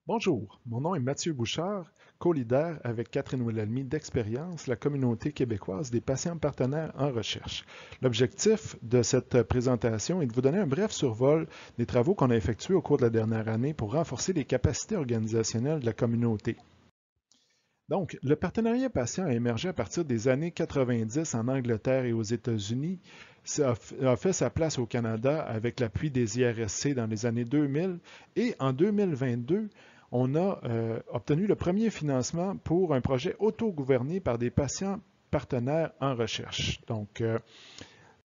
Bonjour, mon nom est Mathieu Bouchard, co-leader avec Catherine Wilhelmy d'Expérience, la communauté québécoise des patients partenaires en recherche. L'objectif de cette présentation est de vous donner un bref survol des travaux qu'on a effectués au cours de la dernière année pour renforcer les capacités organisationnelles de la communauté. Donc, le partenariat patient a émergé à partir des années 90 en Angleterre et aux États-Unis. Ça a fait sa place au Canada avec l'appui des IRSC dans les années 2000 et en 2022, on a obtenu le premier financement pour un projet autogouverné par des patients partenaires en recherche. Donc,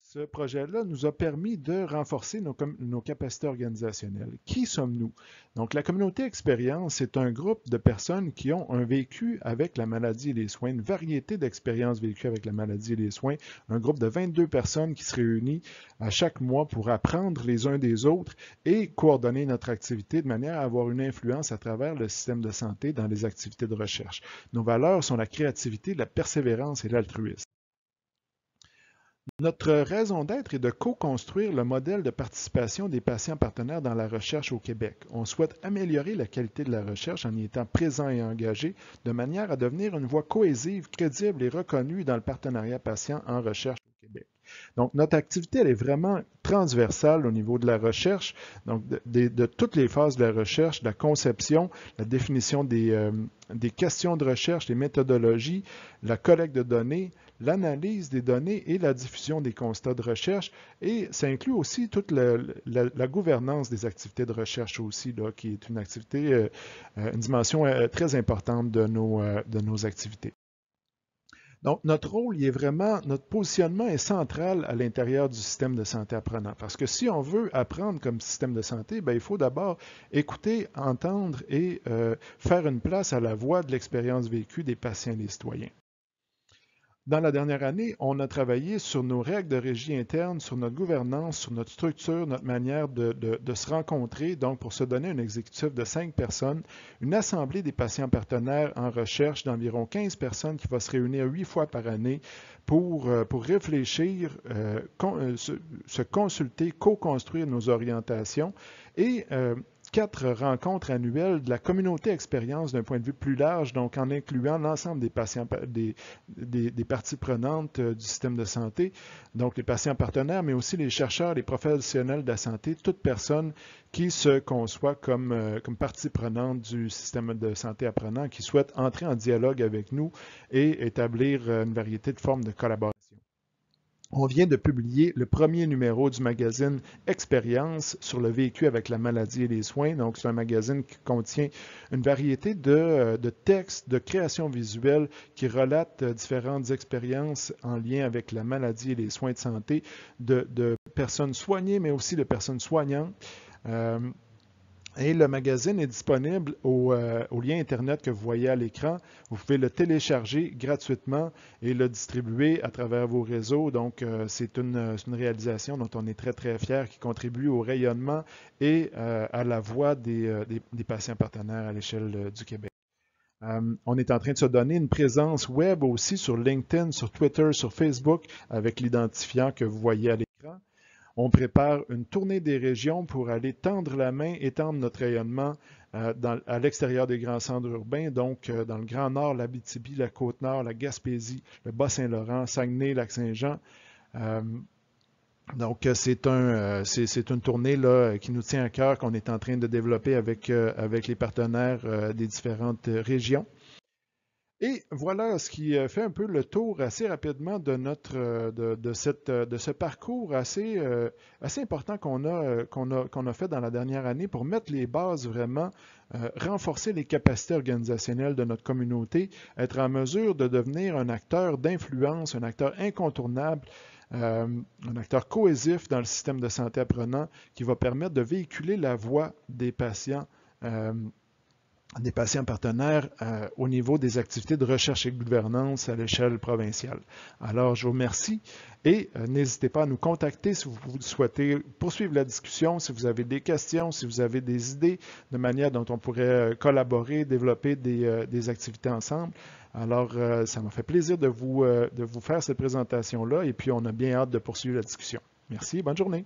ce projet-là nous a permis de renforcer nos capacités organisationnelles. Qui sommes-nous? Donc, la communauté Expérience, c'est un groupe de personnes qui ont un vécu avec la maladie et les soins, une variété d'expériences vécues avec la maladie et les soins, un groupe de 22 personnes qui se réunit à chaque mois pour apprendre les uns des autres et coordonner notre activité de manière à avoir une influence à travers le système de santé dans les activités de recherche. Nos valeurs sont la créativité, la persévérance et l'altruisme. Notre raison d'être est de co-construire le modèle de participation des patients partenaires dans la recherche au Québec. On souhaite améliorer la qualité de la recherche en y étant présent et engagé, de manière à devenir une voie cohésive, crédible et reconnue dans le partenariat patient en recherche au Québec. Donc, notre activité, elle est vraiment transversale au niveau de la recherche, donc de toutes les phases de la recherche, de la conception, la définition des questions de recherche, les méthodologies, la collecte de données, l'analyse des données et la diffusion des constats de recherche. Et ça inclut aussi toute la gouvernance des activités de recherche aussi, là, qui est une activité, une dimension très importante de nos activités. Donc, notre rôle, notre positionnement est central à l'intérieur du système de santé apprenant. Parce que si on veut apprendre comme système de santé, bien, il faut d'abord écouter, entendre et faire une place à la voix de l'expérience vécue des patients et des citoyens. Dans la dernière année, on a travaillé sur nos règles de régie interne, sur notre gouvernance, sur notre structure, notre manière de se rencontrer, donc pour se donner un exécutif de 5 personnes, une assemblée des patients partenaires en recherche d'environ 15 personnes qui va se réunir 8 fois par année pour réfléchir, se consulter, co-construire nos orientations et 4 rencontres annuelles de la communauté expérience d'un point de vue plus large, donc en incluant l'ensemble des patients, des parties prenantes du système de santé, donc les patients partenaires, mais aussi les chercheurs, les professionnels de la santé, toute personne qui se conçoit comme partie prenante du système de santé apprenant, qui souhaite entrer en dialogue avec nous et établir une variété de formes de collaboration. On vient de publier le premier numéro du magazine Expérience sur le vécu avec la maladie et les soins. Donc, c'est un magazine qui contient une variété de textes, de créations visuelles qui relatent différentes expériences en lien avec la maladie et les soins de santé de personnes soignées, mais aussi de personnes soignantes. Et le magazine est disponible au lien Internet que vous voyez à l'écran. Vous pouvez le télécharger gratuitement et le distribuer à travers vos réseaux. Donc, c'est une réalisation dont on est très, très fier, qui contribue au rayonnement et à la voix des patients partenaires à l'échelle du Québec. On est en train de se donner une présence web aussi sur LinkedIn, sur Twitter, sur Facebook, avec l'identifiant que vous voyez à l'écran. On prépare une tournée des régions pour aller tendre la main, étendre notre rayonnement à l'extérieur des grands centres urbains, donc dans le Grand Nord, l'Abitibi, la Côte-Nord, la Gaspésie, le Bas-Saint-Laurent, Saguenay, Lac-Saint-Jean. Donc, c'est une tournée là, qui nous tient à cœur, qu'on est en train de développer avec les partenaires des différentes régions. Et voilà ce qui fait un peu le tour assez rapidement de ce parcours assez important qu'on a fait dans la dernière année pour mettre les bases vraiment, renforcer les capacités organisationnelles de notre communauté, être en mesure de devenir un acteur d'influence, un acteur incontournable, un acteur cohésif dans le système de santé apprenant qui va permettre de véhiculer la voix des patients partenaires au niveau des activités de recherche et de gouvernance à l'échelle provinciale. Alors, je vous remercie et n'hésitez pas à nous contacter si vous souhaitez poursuivre la discussion, si vous avez des questions, si vous avez des idées de manière dont on pourrait collaborer, développer des activités ensemble. Alors, ça m'a fait plaisir de vous faire cette présentation-là et puis on a bien hâte de poursuivre la discussion. Merci, bonne journée.